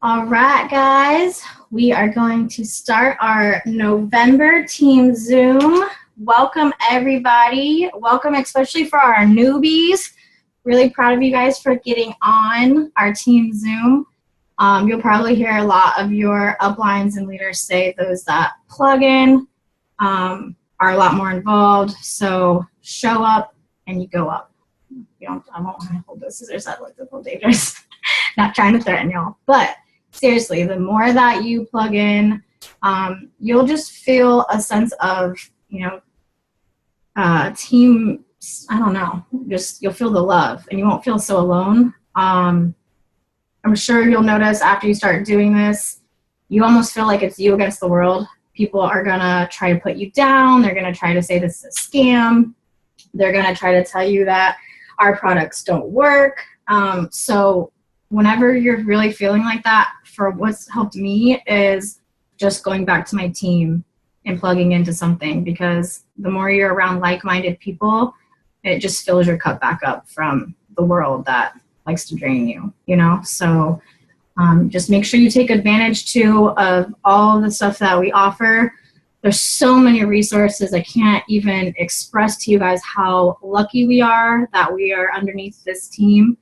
All right, guys, we are going to start our November Team Zoom. Welcome, everybody. Welcome, especially for our newbies. Really proud of you guys for getting on our Team Zoom. You'll probably hear a lot of your uplines and leaders say those that plug in are a lot more involved. So show up and you go up. I won't want to hold those scissors. That looks a little dangerous. Not trying to threaten y'all, but seriously, the more that you plug in, you'll just feel a sense of, team, I don't know, just you'll feel the love and you won't feel so alone. I'm sure you'll notice after you start doing this, you almost feel like it's you against the world. People are going to try to put you down. They're going to try to say this is a scam. They're going to try to tell you that our products don't work. So whenever you're really feeling like that, for what's helped me is just going back to my team and plugging into something, because the more you're around like-minded people, it just fills your cup back up from the world that likes to drain you, So just make sure you take advantage too of all the stuff that we offer. There's so many resources. I can't even express to you guys how lucky we are that we are underneath this team.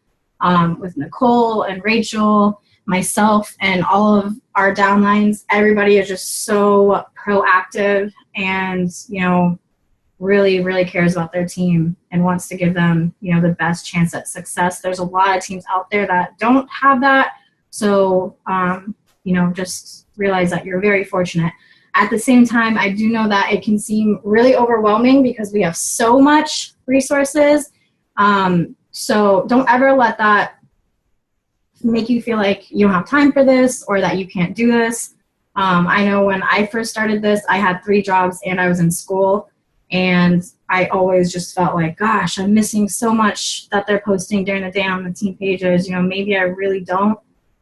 With Nicole and Rachel, myself, and all of our downlines. Everybody is just so proactive and, really, really cares about their team and wants to give them, the best chance at success. There's a lot of teams out there that don't have that. So, just realize that you're very fortunate. At the same time, I do know that it can seem really overwhelming because we have so much resources. So don't ever let that make you feel like you don't have time for this or that you can't do this. I know when I first started this, I had 3 jobs and I was in school, and I always just felt like, gosh, I'm missing so much that they're posting during the day on the team pages. Maybe I really don't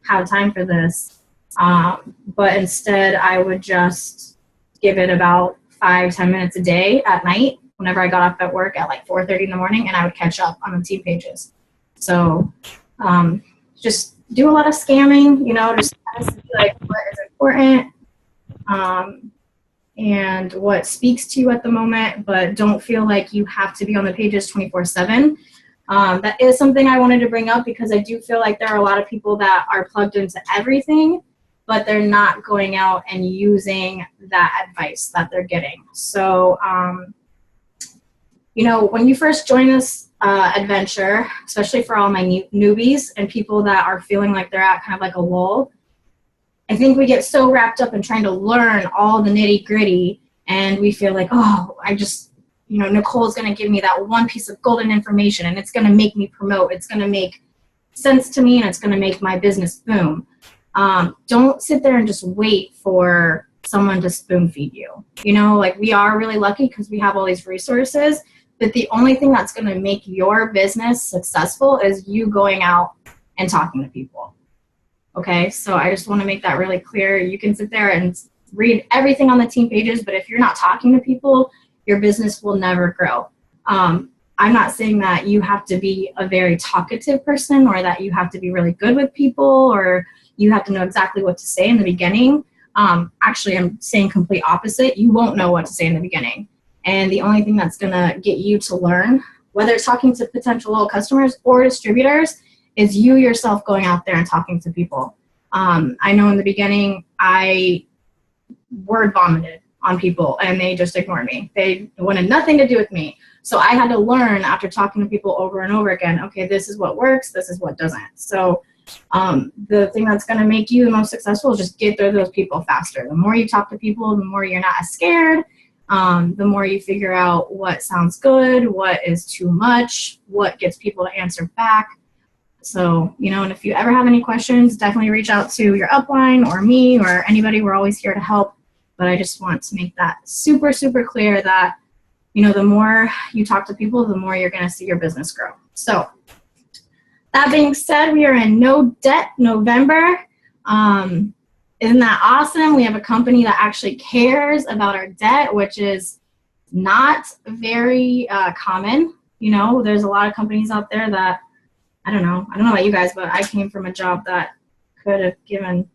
have time for this. But instead, I would just give it about 5-10 minutes a day at night whenever I got off at work at like 4:30 in the morning, and I would catch up on the team pages. So just do a lot of scamming, just kind of see like what is important and what speaks to you at the moment, but don't feel like you have to be on the pages 24/7. That is something I wanted to bring up because I do feel like there are a lot of people that are plugged into everything, but they're not going out and using that advice that they're getting. So, when you first join this adventure, especially for all my newbies and people that are feeling like they're at kind of like a lull, I think we get so wrapped up in trying to learn all the nitty gritty, and we feel like, oh, Nicole's going to give me that one piece of golden information and it's going to make me promote. It's going to make sense to me and it's going to make my business boom. Don't sit there and just wait for someone to spoon feed you. We are really lucky because we have all these resources. But the only thing that's going to make your business successful is you going out and talking to people. Okay, so I just want to make that really clear. You can sit there and read everything on the team pages, but if you're not talking to people, your business will never grow. I'm not saying that you have to be a very talkative person or that you have to be really good with people or you have to know exactly what to say in the beginning. Actually, I'm saying complete opposite. You won't know what to say in the beginning. And the only thing that's going to get you to learn, whether it's talking to potential little customers or distributors, is you yourself going out there and talking to people. I know in the beginning, I word vomited on people and they just ignored me. They wanted nothing to do with me. So I had to learn after talking to people over and over again, okay, this is what works, this is what doesn't. So the thing that's going to make you the most successful is just get through those people faster. The more you talk to people, the more you're not as scared. The more you figure out what sounds good, what is too much, what gets people to answer back. So, and if you ever have any questions, definitely reach out to your upline or me or anybody. We're always here to help. But I just want to make that super, super clear that, the more you talk to people, the more you're going to see your business grow. So that being said, we are in No Debt November. Isn't that awesome? We have a company that actually cares about our debt, which is not very common. There's a lot of companies out there that, I don't know about you guys, but I came from a job that could have given,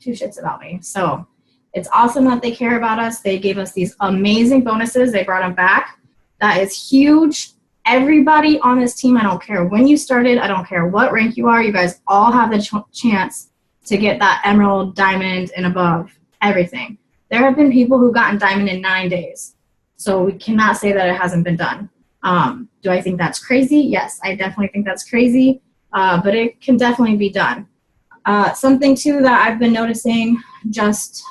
two shits about me. So it's awesome that they care about us. They gave us these amazing bonuses. They brought them back. That is huge. Everybody on this team, I don't care when you started, I don't care what rank you are, you guys all have the chance to get that emerald, diamond, and above, everything. There have been people who've gotten diamond in 9 days. So we cannot say that it hasn't been done. Do I think that's crazy? Yes, I definitely think that's crazy, but it can definitely be done. Something, too, that I've been noticing just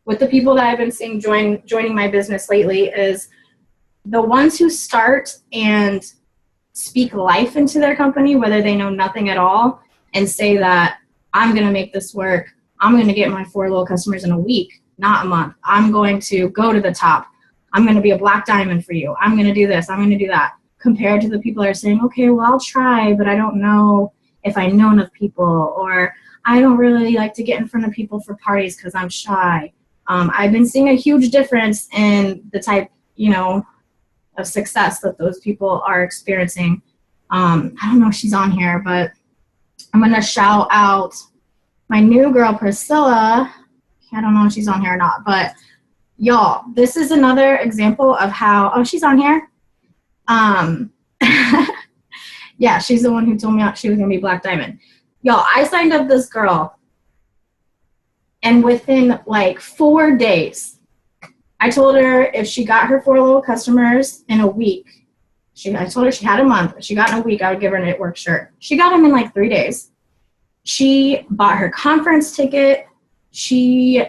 with the people that I've been seeing joining my business lately is the ones who start and speak life into their company, whether they know nothing at all, and say that I'm going to make this work. I'm going to get my 4 loyal customers in a week, not a month. I'm going to go to the top. I'm going to be a black diamond for you. I'm going to do this. I'm going to do that. Compared to the people that are saying, okay, well, I'll try, but I don't know if I know enough people, or I don't really like to get in front of people for parties because I'm shy. I've been seeing a huge difference in the type, of success that those people are experiencing. I don't know if she's on here, but I'm going to shout out my new girl, Priscilla. I don't know if she's on here or not, but y'all, this is another example of how, oh, she's on here. Yeah, she's the one who told me she was going to be Black Diamond. Y'all, I signed up this girl, and within like 4 days, I told her if she got her 4 loyal customers in a week, I told her she had a month. If she got in a week, I would give her a knit work shirt. She got them in like 3 days. She bought her conference ticket. She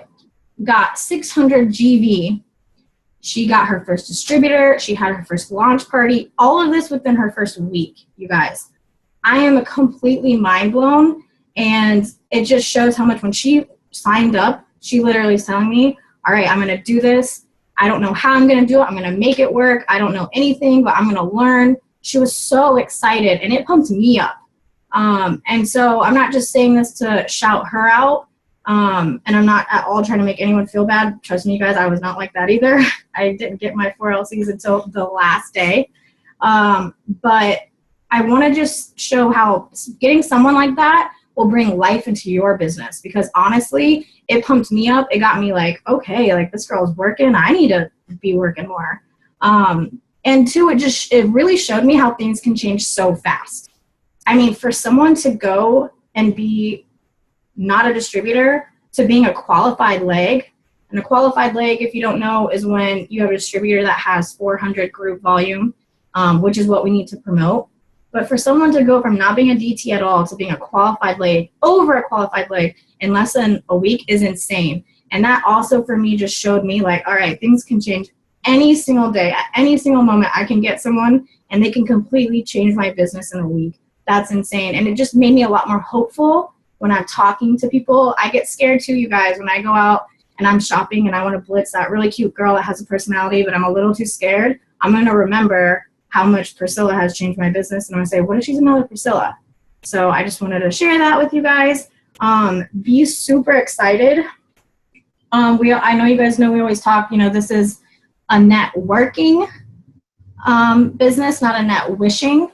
got 600 GV. She got her first distributor. She had her first launch party. All of this within her first week, you guys. I am completely mind blown, and it just shows how much when she signed up, she literally was telling me, all right, I'm going to do this. I don't know how I'm going to do it. I'm going to make it work. I don't know anything, but I'm going to learn. She was so excited, and it pumped me up. And so I'm not just saying this to shout her out, and I'm not at all trying to make anyone feel bad. Trust me, you guys, I was not like that either. I didn't get my 4 LCs until the last day. But I want to just show how getting someone like that will bring life into your business, because honestly, it pumped me up. It got me like, okay, like this girl's working. I need to be working more. And two, it really showed me how things can change so fast. I mean, for someone to go and be not a distributor to being a qualified leg, and a qualified leg, if you don't know, is when you have a distributor that has 400 group volume, which is what we need to promote. But for someone to go from not being a DT at all to being a qualified leg, over a qualified leg in less than a week is insane. And that also for me just showed me like, all right, things can change any single day. At any single moment, I can get someone and they can completely change my business in a week. That's insane. And it just made me a lot more hopeful when I'm talking to people. I get scared too, you guys, when I go out and I'm shopping and I want to blitz that really cute girl that has a personality, but I'm a little too scared. I'm going to remember how much Priscilla has changed my business, and I'm going to say, what if she's another Priscilla? So I just wanted to share that with you guys. Be super excited. I know you guys know we always talk, this is a networking business, not a net wishing.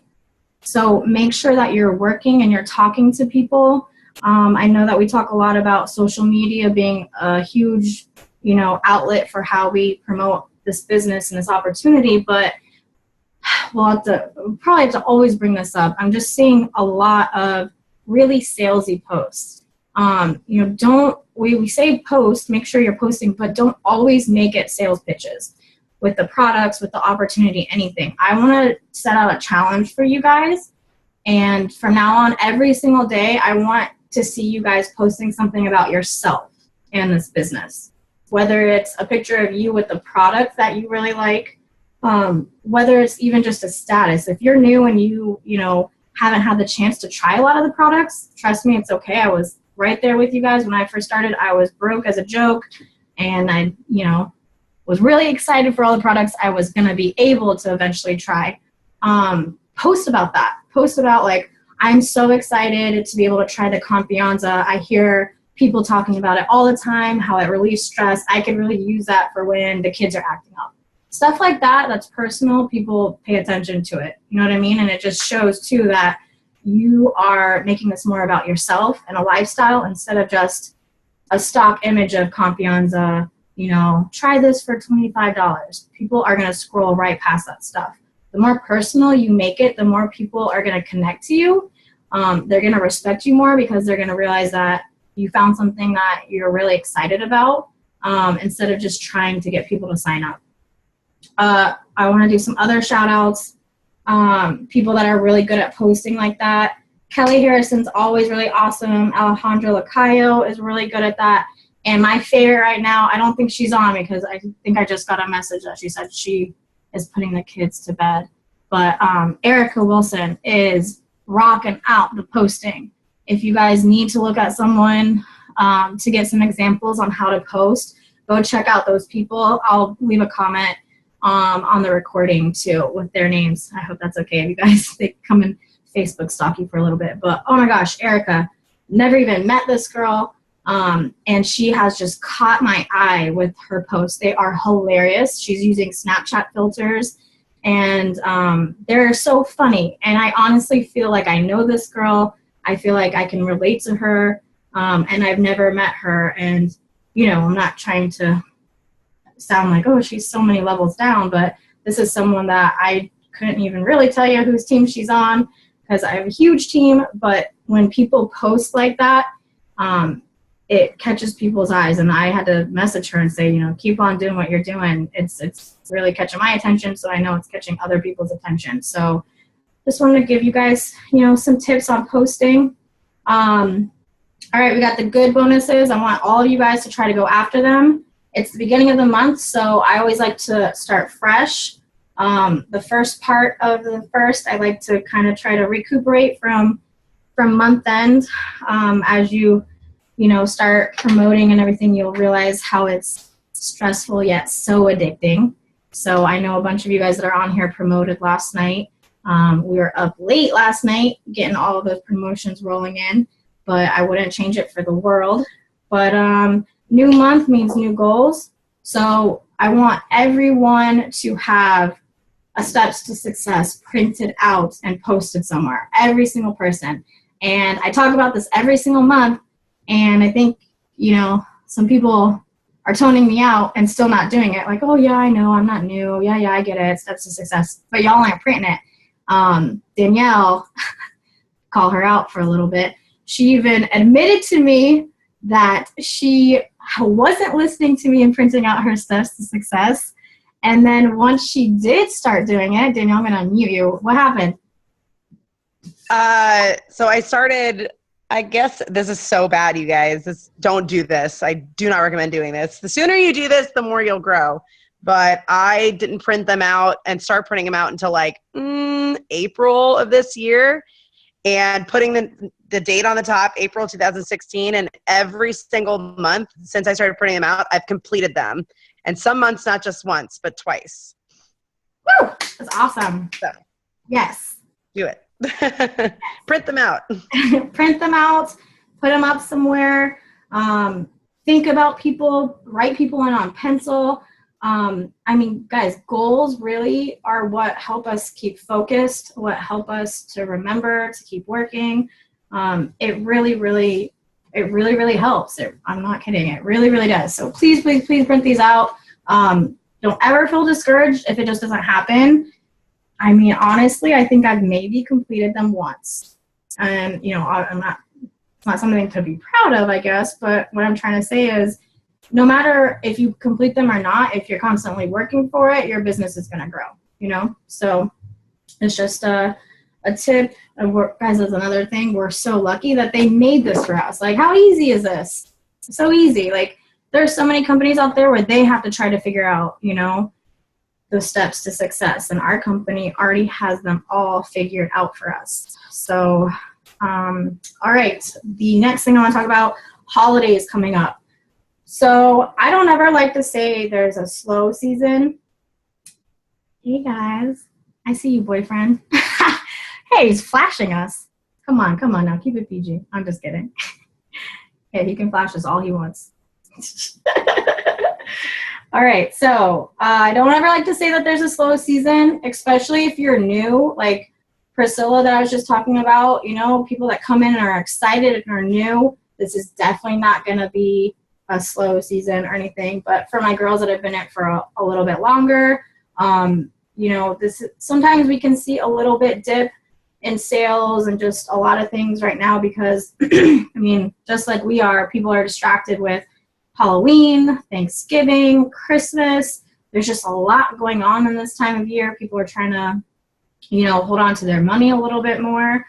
So make sure that you're working and you're talking to people. I know that we talk a lot about social media being a huge, outlet for how we promote this business and this opportunity, but we'll probably have to always bring this up. I'm just seeing a lot of really salesy posts. We say post, make sure you're posting, but don't always make it sales pitches with the products, with the opportunity, anything. I want to set out a challenge for you guys. And from now on, every single day, I want to see you guys posting something about yourself and this business. Whether it's a picture of you with the product that you really like, whether it's even just a status. If you're new and you haven't had the chance to try a lot of the products, trust me, it's okay. I was right there with you guys. When I first started, I was broke as a joke, and I, was really excited for all the products I was going to be able to eventually try. Post about that. Post about, like, I'm so excited to be able to try the Confianza. I hear people talking about it all the time, how it relieves stress. I could really use that for when the kids are acting up. Stuff like that, that's personal. People pay attention to it. You know what I mean? And it just shows, too, that, you are making this more about yourself and a lifestyle instead of just a stock image of Confianza, you know, try this for $25. People are going to scroll right past that stuff. The more personal you make it, the more people are going to connect to you. They're going to respect you more because they're going to realize that you found something that you're really excited about, instead of just trying to get people to sign up. I want to do some other shout outs. People that are really good at posting like that. Kelly Harrison's always really awesome. Alejandra Lacayo is really good at that. And my favorite right now, I don't think she's on because I think I just got a message that she said she is putting the kids to bed. But Erica Wilson is rocking out the posting. If you guys need to look at someone to get some examples on how to post, go check out those people. I'll leave a comment on the recording too with their names. I hope that's okay if you guys they come and Facebook stalk you for a little bit. But oh my gosh, Erica, never even met this girl. And she has just caught my eye with her posts. They are hilarious. She's using Snapchat filters and they're so funny. And I honestly feel like I know this girl. I feel like I can relate to her. And I've never met her. And, you know, I'm not trying to sound like, oh, she's so many levels down, but this is someone that I couldn't even really tell you whose team she's on because I have a huge team. But when people post like that, it catches people's eyes. And I had to message her and say, you know, keep on doing what you're doing. It's really catching my attention, so I know it's catching other people's attention. So just wanted to give you guys, you know, some tips on posting. All right, we got the good bonuses. I want all of you guys to try to go after them. It's the beginning of the month, so I always like to start fresh. The first part of the first, I like to kind of try to recuperate from month end. As you know, start promoting and everything, you'll realize how it's stressful yet so addicting. So I know a bunch of you guys that are on here promoted last night. We were up late last night getting all of those promotions rolling in, but I wouldn't change it for the world. But new month means new goals. So I want everyone to have a steps to success printed out and posted somewhere, every single person. And I talk about this every single month. And I think, you know, some people are toning me out and still not doing it. Like, oh, yeah, I know, I'm not new. Yeah, I get it. Steps to success. But y'all aren't printing it. Danielle, call her out for a little bit. She even admitted to me that she wasn't listening to me and printing out her steps to success. And then once she did start doing it, Danielle, I'm going to unmute you. What happened? So I started, I guess this is so bad, you guys. Don't do this. I do not recommend doing this. The sooner you do this, the more you'll grow. But I didn't print them out and start printing them out until like April of this year. And putting the date on the top, April 2016, and every single month since I started printing them out, I've completed them. And some months, not just once, but twice. Woo! That's awesome. So, yes. Do it. Print them out. Print them out. Put them up somewhere. Think about people. Write people in on pencil. I mean, guys, goals really are what help us keep focused, what help us to remember, to keep working. It really helps. I'm not kidding. It really does. So please print these out. Don't ever feel discouraged if it just doesn't happen. I mean, honestly, I think I've maybe completed them once. And, you know, it's not something to be proud of, I guess, but what I'm trying to say is no matter if you complete them or not, if you're constantly working for it, your business is going to grow, you know? So it's just a tip. Guys, that's another thing. We're so lucky that they made this for us. Like, how easy is this? So easy. Like, there's so many companies out there where they have to try to figure out, you know, the steps to success. And our company already has them all figured out for us. So, all right. The next thing I want to talk about, holidays coming up. So I don't ever like to say there's a slow season. Hey guys, I see you, boyfriend. Hey, he's flashing us. Come on now, keep it PG. I'm just kidding. Hey, he can flash us all he wants. All right, so I don't ever like to say that there's a slow season, especially if you're new. Like, Priscilla that I was just talking about, you know, people that come in and are excited and are new, this is definitely not going to be a slow season or anything. But for my girls that have been in it for a little bit longer, you know, sometimes we can see a little bit dip in sales and just a lot of things right now because, I mean, just like we are, people are distracted with Halloween, Thanksgiving, Christmas. There's just a lot going on in this time of year. People are trying to, you know, hold on to their money a little bit more.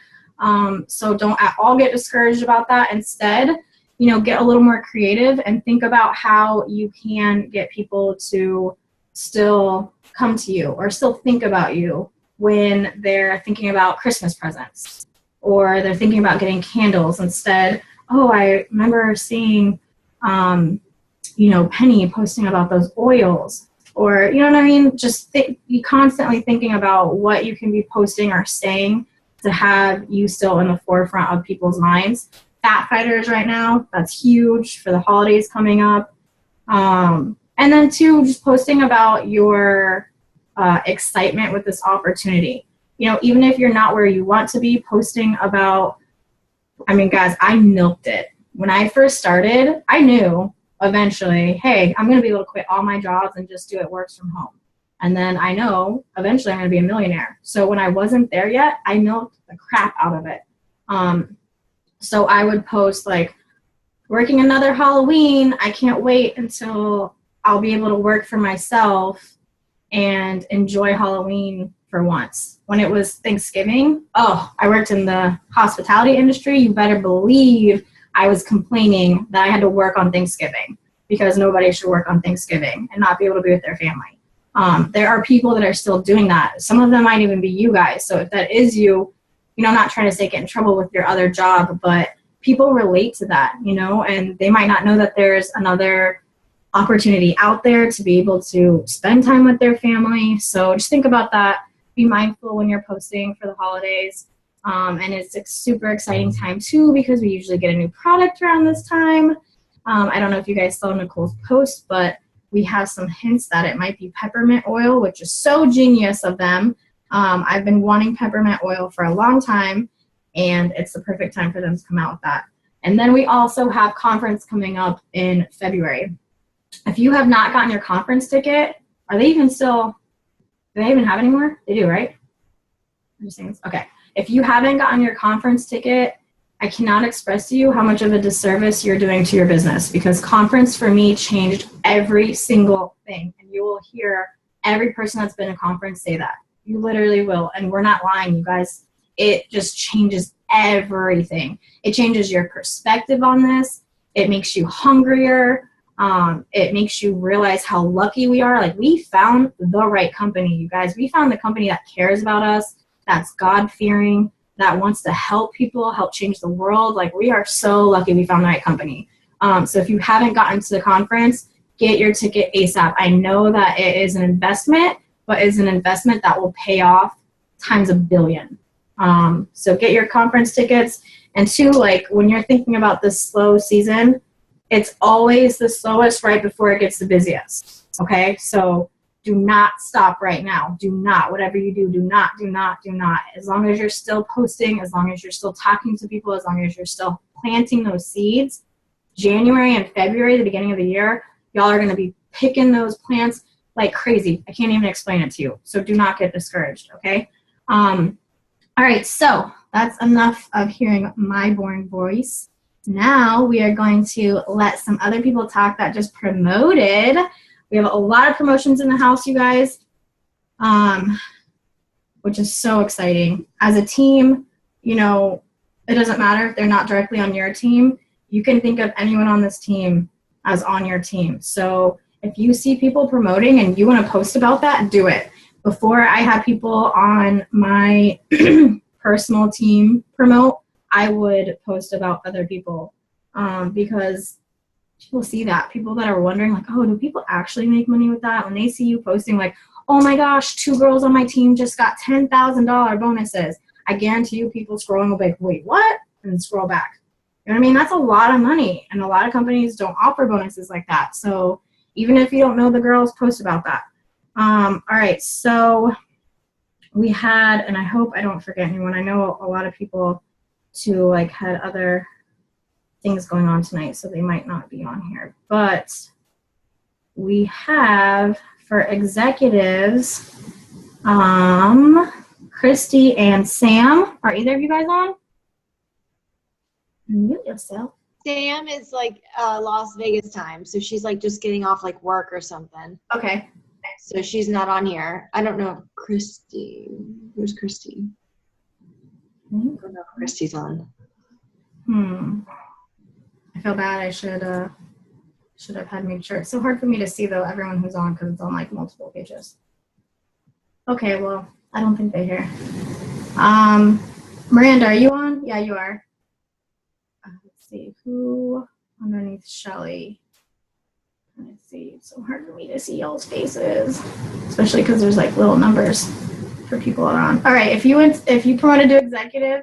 So don't at all get discouraged about that. Instead, you know, get a little more creative and think about how you can get people to still come to you or still think about you when they're thinking about Christmas presents or they're thinking about getting candles instead. Oh, I remember seeing, you know, Penny posting about those oils. Or, you know what I mean? Just be constantly thinking about what you can be posting or saying to have you still in the forefront of people's minds. Fat Fighters right now, that's huge for the holidays coming up. And then, too, just posting about your excitement with this opportunity. You know, even if you're not where you want to be, posting about, I mean, guys, I milked it. When I first started, I knew eventually, hey, I'm going to be able to quit all my jobs and just do it works from home. And then I know eventually I'm going to be a millionaire. So when I wasn't there yet, I milked the crap out of it. So I would post like, working another Halloween, I can't wait until I'll be able to work for myself and enjoy Halloween for once. When it was Thanksgiving, oh, I worked in the hospitality industry. You better believe I was complaining that I had to work on Thanksgiving because nobody should work on Thanksgiving and not be able to be with their family. There are people that are still doing that. Some of them might even be you guys. So if that is you, you know, I'm not trying to say get in trouble with your other job, but people relate to that, you know, and they might not know that there's another opportunity out there to be able to spend time with their family. So just think about that. Be mindful when you're posting for the holidays. And it's a super exciting time too because we usually get a new product around this time. I don't know if you guys saw Nicole's post, but we have some hints that it might be peppermint oil, which is so genius of them. I've been wanting peppermint oil for a long time, and it's the perfect time for them to come out with that. And then we also have conference coming up in February. If you have not gotten your conference ticket, do they even have any more? They do, right? Okay. If you haven't gotten your conference ticket, I cannot express to you how much of a disservice you're doing to your business because conference for me changed every single thing. And you will hear every person that's been in conference say that. You literally will. And we're not lying, you guys. It just changes everything. It changes your perspective on this. It makes you hungrier. It makes you realize how lucky we are. Like, we found the right company, you guys. We found the company that cares about us, that's God-fearing, that wants to help people, help change the world. Like, we are so lucky we found the right company. So if you haven't gotten to the conference, get your ticket ASAP. I know that it is an investment, but it's an investment that will pay off times a billion. So get your conference tickets. And two, like, when you're thinking about this slow season, it's always the slowest right before it gets the busiest. Okay? So do not stop right now. Do not. Whatever you do, do not. As long as you're still posting, as long as you're still talking to people, as long as you're still planting those seeds, January and February, the beginning of the year, y'all are going to be picking those plants like crazy. I can't even explain it to you. So do not get discouraged, okay? All right, so that's enough of hearing my boring voice. Now we are going to let some other people talk that just promoted. We have a lot of promotions in the house, you guys, which is so exciting. As a team, you know, it doesn't matter if they're not directly on your team. You can think of anyone on this team as on your team. So if you see people promoting and you want to post about that, do it. Before I had people on my personal team promote, I would post about other people because people see that. People that are wondering, like, oh, do people actually make money with that? When they see you posting, like, oh my gosh, 2 girls on my team just got $10,000 bonuses. I guarantee you people scrolling will be like, wait, what? And then scroll back. You know what I mean? That's a lot of money. And a lot of companies don't offer bonuses like that. So even if you don't know the girls, post about that. All right, so we had, and I hope I don't forget anyone. I know a lot of people too, like, had other things going on tonight, so they might not be on here. But we have for executives, Christy and Sam. Are either of you guys on? Mute yourself. Sam is like Las Vegas time, so she's like just getting off like work or something. Okay. So she's not on here. I don't know if Christy. Where's Christy? I don't know if Christy's on. I feel bad. I should have had made sure. It's so hard for me to see though everyone who's on because it's on like multiple pages. Okay, well, I don't think they're here. Miranda, are you on? Yeah, you are. Let's see who underneath Shelly. Let's see. It's so hard for me to see y'all's faces, especially because there's like little numbers for people that are on. All right, if you promoted to executive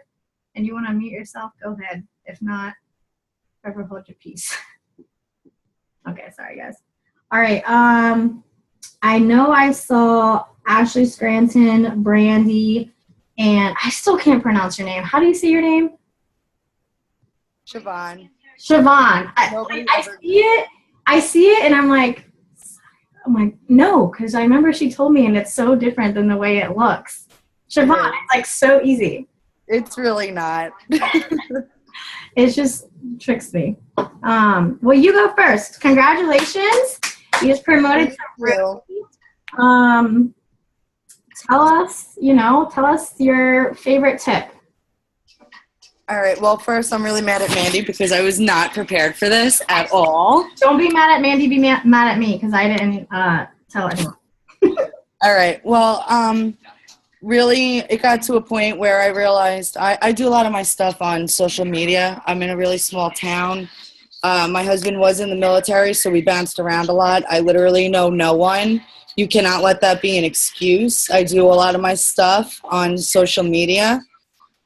and you want to mute yourself, go ahead. If not, ever hold your peace. Okay, sorry guys. All right. I know I saw Ashley Scranton, Brandy, and I still can't pronounce your name. How do you say your name? Siobhan. Siobhan. I see it, and I'm like, no, because I remember she told me, and it's so different than the way it looks. Siobhan, it's like so easy. It's really not. It just tricks me. Well, you go first. Congratulations. You just promoted to Ruby. Tell us your favorite tip. All right. Well, first, I'm really mad at Mandy because I was not prepared for this at all. Don't be mad at Mandy. Be mad at me because I didn't tell anyone. All right. Well, really, it got to a point where I realized I do a lot of my stuff on social media. I'm in a really small town. My husband was in the military, so we bounced around a lot. I literally know no one. You cannot let that be an excuse. I do a lot of my stuff on social media.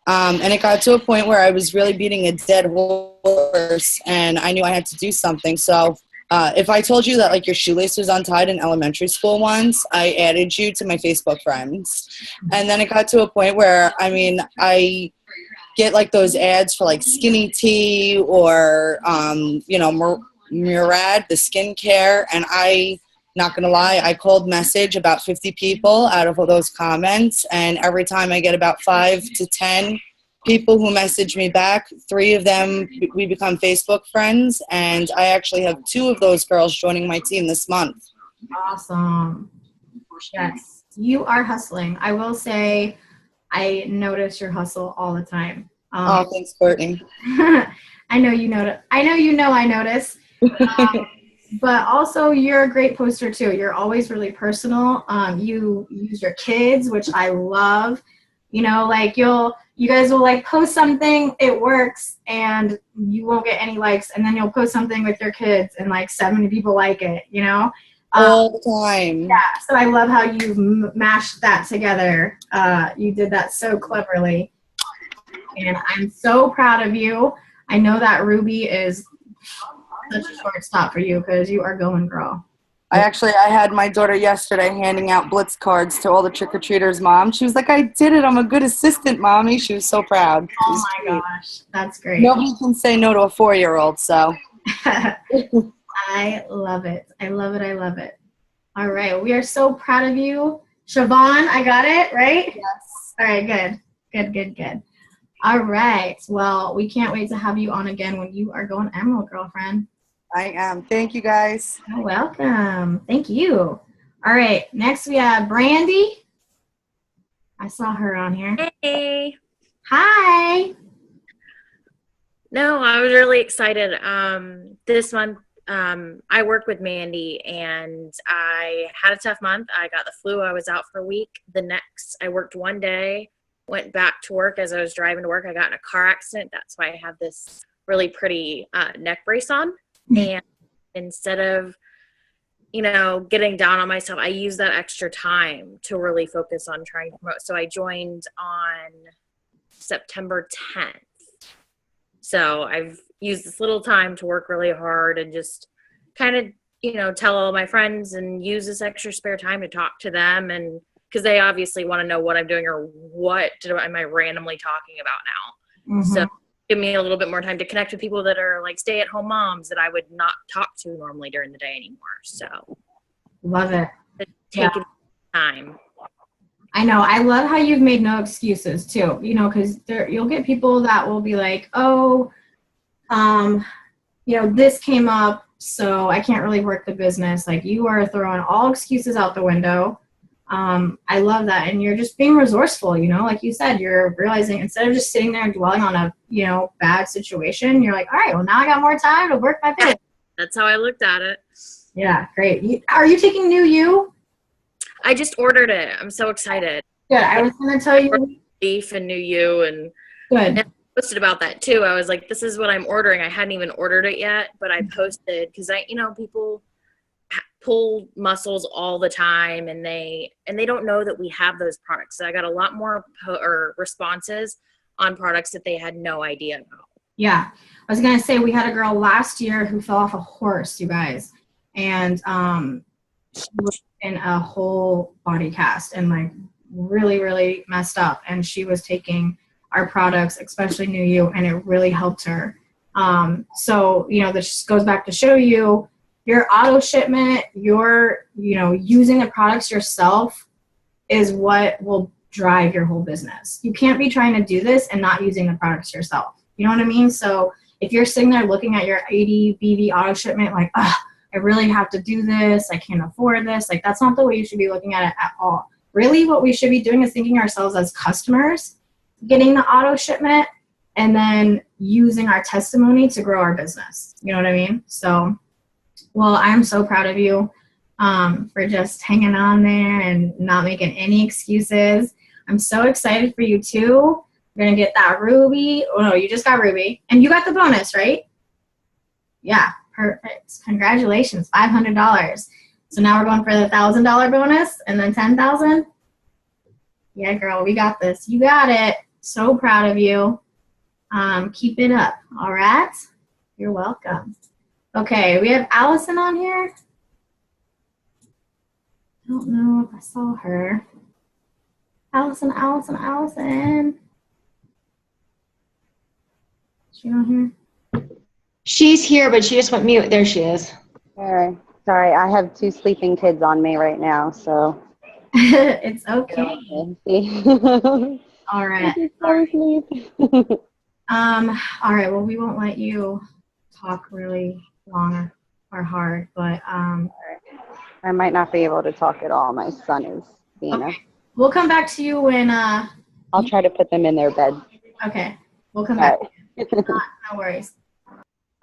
And it got to a point where I was really beating a dead horse, and I knew I had to do something. So if I told you that like your shoelace was untied in elementary school once, I added you to my Facebook friends. And then it got to a point where, I get like those ads for like Skinny Tea or, Murad, the skincare. And not going to lie, I cold message about 50 people out of all those comments. And every time I get about 5 to 10 people who message me back, 3 of them, we become Facebook friends. And I actually have 2 of those girls joining my team this month. Awesome. Yes, you are hustling. I will say I notice your hustle all the time. Thanks, Courtney. I know you notice. I notice. But also you're a great poster too. You're always really personal. You use your kids, which I love. You know, like you guys will like post something, it works, and you won't get any likes, and then you'll post something with your kids and like 70 people like it, you know? All the time. Yeah, so I love how you've mashed that together. You did that so cleverly. And I'm so proud of you. I know that Ruby is such a short stop for you because you are going, girl. I had my daughter yesterday handing out Blitz cards to all the trick-or-treaters' mom. She was like, I did it. I'm a good assistant, Mommy. She was so proud. Oh, my gosh. That's great. Nobody can say no to a 4-year-old, so. I love it. I love it. I love it. All right. We are so proud of you. Siobhan, I got it, right? Yes. All right. Good. All right. Well, we can't wait to have you on again when you are going Emerald, girlfriend. I am. Thank you, guys. You're welcome. Thank you. All right. Next, we have Brandy. I saw her on here. Hey. Hi. No, I was really excited. This month, I work with Mandy, and I had a tough month. I got the flu. I was out for a week. The next, I worked one day, went back to work. As I was driving to work, I got in a car accident. That's why I have this really pretty neck brace on. And instead of, getting down on myself, I use that extra time to really focus on trying to promote. So I joined on September 10th. So I've used this little time to work really hard and just kind of, tell all my friends and use this extra spare time to talk to them and because they obviously want to know what I'm doing or am I randomly talking about now. Mhm. So give me a little bit more time to connect with people that are like stay-at-home moms that I would not talk to normally during the day anymore. So Love it. taking time. I know. I love how you've made no excuses too, you know, because you'll get people that will be like, oh, you know, this came up, so I can't really work the business. Like, you are throwing all excuses out the window. I love that. And you're just being resourceful, you know, like you said, you're realizing instead of just sitting there and dwelling on a, you know, bad situation, you're like, all right, well, now I got more time to work my business. That's how I looked at it. Yeah, great. Are you taking New You? I just ordered it. I'm so excited. Good. I was going to tell you. Beef and New You and Good. posted about that too. I was like, this is what I'm ordering. I hadn't even ordered it yet, but I posted because people pull muscles all the time and they don't know that we have those products. So I got a lot more responses on products that they had no idea about. Yeah. I was going to say, we had a girl last year who fell off a horse, you guys. And she was in a whole body cast and like really, really messed up. And she was taking our products, especially New You, and it really helped her. So, you know, this just goes back to show you your auto shipment, your, you know, using the products yourself is what will drive your whole business. You can't be trying to do this and not using the products yourself. You know what I mean? So if you're sitting there looking at your 80 BV auto shipment, like, I really have to do this, I can't afford this, like, that's not the way you should be looking at it at all. Really, what we should be doing is thinking ourselves as customers, getting the auto shipment, and then using our testimony to grow our business. You know what I mean? So, well, I'm so proud of you for just hanging on there and not making any excuses. I'm so excited for you too. You're going to get that Ruby. Oh, no, you just got Ruby. And you got the bonus, right? Yeah, perfect. Congratulations, $500. So now we're going for the $1,000 bonus and then $10,000. Yeah, girl, we got this. You got it. So proud of you. Keep it up. All right. You're welcome. Okay, we have Allison on here. I don't know if I saw her. Allison. Is she on here? She's here, but she just went mute. There she is. All right. Sorry, I have 2 sleeping kids on me right now, so. It's okay. All right. All right. Well, we won't let you talk really long or hard, but I might not be able to talk at all. My son is being okay. We'll come back to you when I'll try to put them in their bed. Okay. We'll come back. Right. No worries.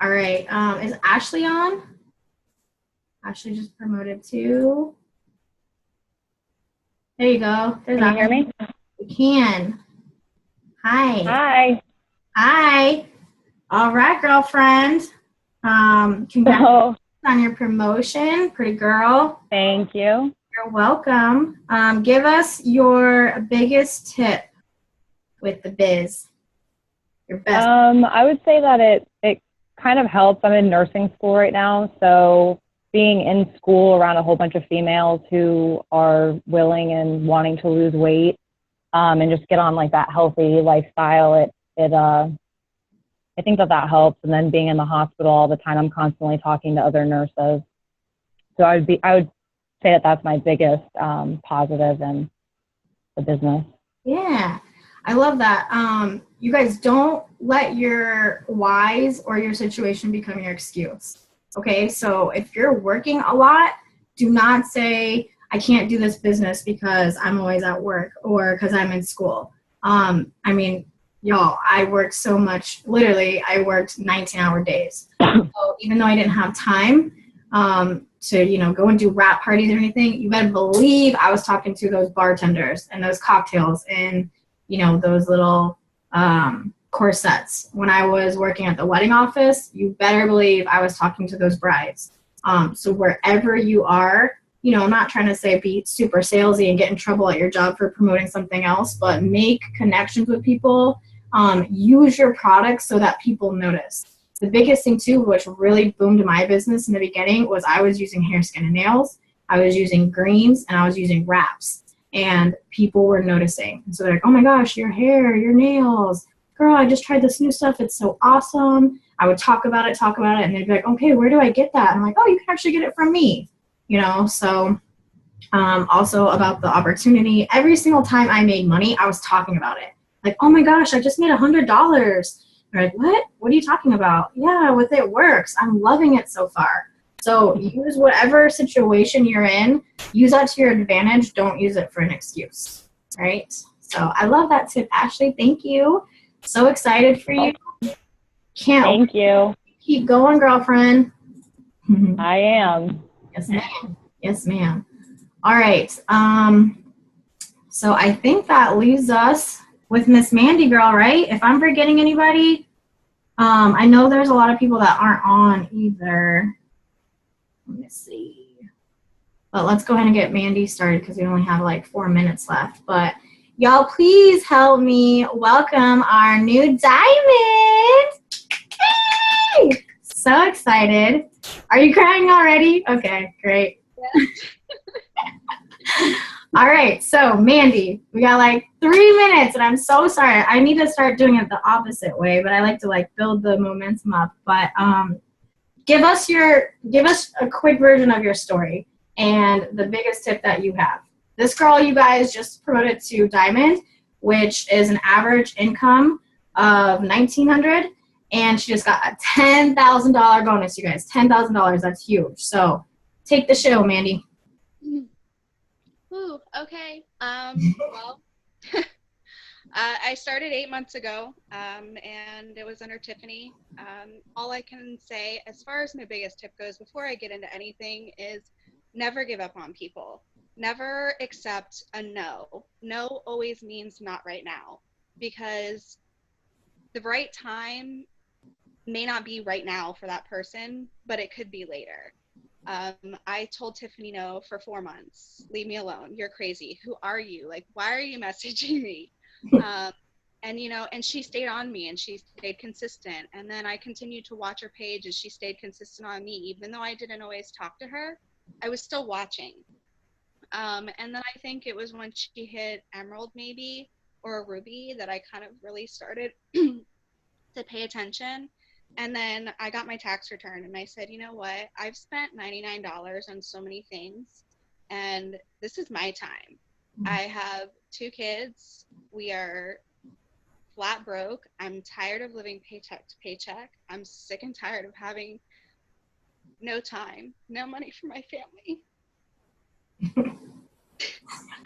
All right. Is Ashley on? Ashley just promoted too. There you go. There's Can you hear me? We can. Hi. Hi. Hi. All right, girlfriend. Congrats on your promotion. Pretty girl. Thank you. You're welcome. Give us your biggest tip with the biz. Your best. I would say that it kind of helps. I'm in nursing school right now, so being in school around a whole bunch of females who are willing and wanting to lose weight, and just get on like that healthy lifestyle, I think that helps. And then being in the hospital all the time, I'm constantly talking to other nurses. So I would say that that's my biggest positive in the business. Yeah, I love that. You guys, don't let your whys or your situation become your excuse. Okay, so if you're working a lot, do not say, I can't do this business because I'm always at work or because I'm in school. I mean, y'all, I worked so much. Literally, I worked 19-hour days. So even though I didn't have time to, you know, go and do wrap parties or anything, you better believe I was talking to those bartenders and those cocktails and, you know, those little corsets. When I was working at the wedding office, you better believe I was talking to those brides. So wherever you are, you know, I'm not trying to say be super salesy and get in trouble at your job for promoting something else, but make connections with people. Use your products so that people notice. The biggest thing too, which really boomed my business in the beginning, was I was using hair, skin, and nails. I was using greens and I was using wraps. and people were noticing. And so they're like, oh my gosh, your hair, your nails, girl, I just tried this new stuff. It's so awesome. I would talk about it, and they'd be like, okay, where do I get that? And I'm like, oh, you can actually get it from me, you know? So also about the opportunity, every single time I made money, I was talking about it. Like, oh my gosh, I just made $100. They're like, what? What are you talking about? Yeah, with It Works. I'm loving it so far. So use whatever situation you're in, use that to your advantage. Don't use it for an excuse, right? So I love that tip, Ashley. Thank you. So excited for you. Thank you. Keep going, girlfriend. I am. Yes, ma'am. Yes, ma'am. All right. So I think that leaves us with Miss Mandy Girl, right? If I'm forgetting anybody, I know there's a lot of people that aren't on either. Let me see. But let's go ahead and get Mandy started because we only have like 4 minutes left. But y'all, please help me welcome our new Diamond. Hey! So excited. Are you crying already? Okay, great. Yeah. All right, so Mandy, we got like 3 minutes, and I'm so sorry. I need to start doing it the opposite way, but I like to like build the momentum up. But give us a quick version of your story and the biggest tip that you have. This girl, you guys just promoted to Diamond, which is an average income of $1,900, and she just got a $10,000 bonus. You guys, $10,000. That's huge. So take the show, Mandy. Ooh, okay. Well, I started 8 months ago, and it was under Tiffany. All I can say, as far as my biggest tip goes, before I get into anything, is never give up on people. Never accept a no. No always means not right now, because the right time may not be right now for that person, but it could be later. I told Tiffany no for 4 months. Leave me alone. You're crazy. Who are you? Like, why are you messaging me? And, you know, and she stayed on me, and she stayed consistent. And then I continued to watch her page, and she stayed consistent on me. Even though I didn't always talk to her, I was still watching. And then I think it was when she hit Emerald maybe, or a Ruby, that I kind of really started to pay attention. And then I got my tax return, and I said, you know what? I've spent $99 on so many things, and this is my time. I have 2 kids. We are flat broke. I'm tired of living paycheck to paycheck. I'm sick and tired of having no time, no money for my family.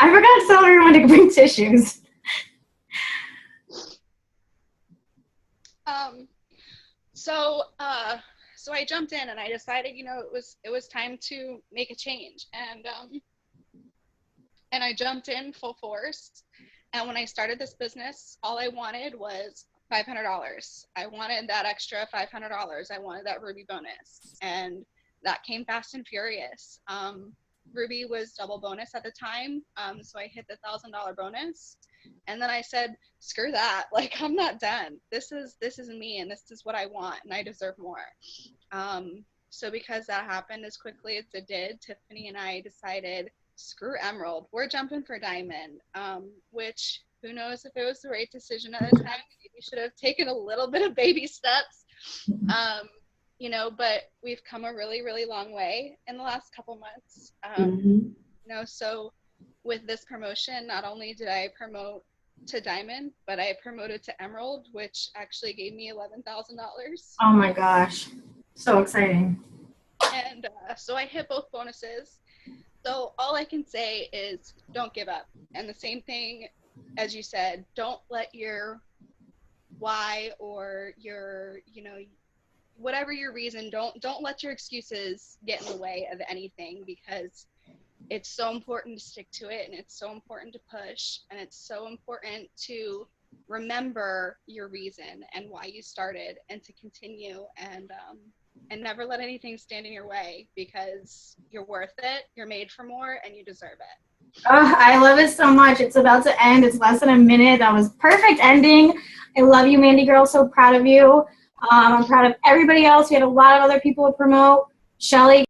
I forgot to tell everyone to bring tissues. So I jumped in, and I decided, you know, it was time to make a change, and I jumped in full force. And when I started this business, all I wanted was $500. I wanted that extra $500. I wanted that Ruby bonus, and that came fast and furious. Ruby was double bonus at the time, so I hit the $1,000 bonus. And then I said, screw that. Like, I'm not done. This is me, and this is what I want, and I deserve more. So because that happened as quickly as it did, Tiffany and I decided, screw Emerald. We're jumping for Diamond, which who knows if it was the right decision at the time. Maybe we should have taken a little bit of baby steps. You know, but we've come a really, really long way in the last couple months. You know, so with this promotion, not only did I promote to Diamond, but I promoted to Emerald, which actually gave me $11,000. Oh my gosh, so exciting. And so I hit both bonuses. So all I can say is don't give up. And the same thing, as you said, don't let your why or your, you know, whatever your reason, don't let your excuses get in the way of anything, because it's so important to stick to it, and it's so important to push, and it's so important to remember your reason and why you started, and to continue, and never let anything stand in your way, because you're worth it, you're made for more, and you deserve it. Oh, I love it so much. It's about to end. It's less than a minute. That was perfect ending. I love you, Mandy Girl. So proud of you. I'm proud of everybody else. We had a lot of other people to promote. Shelly.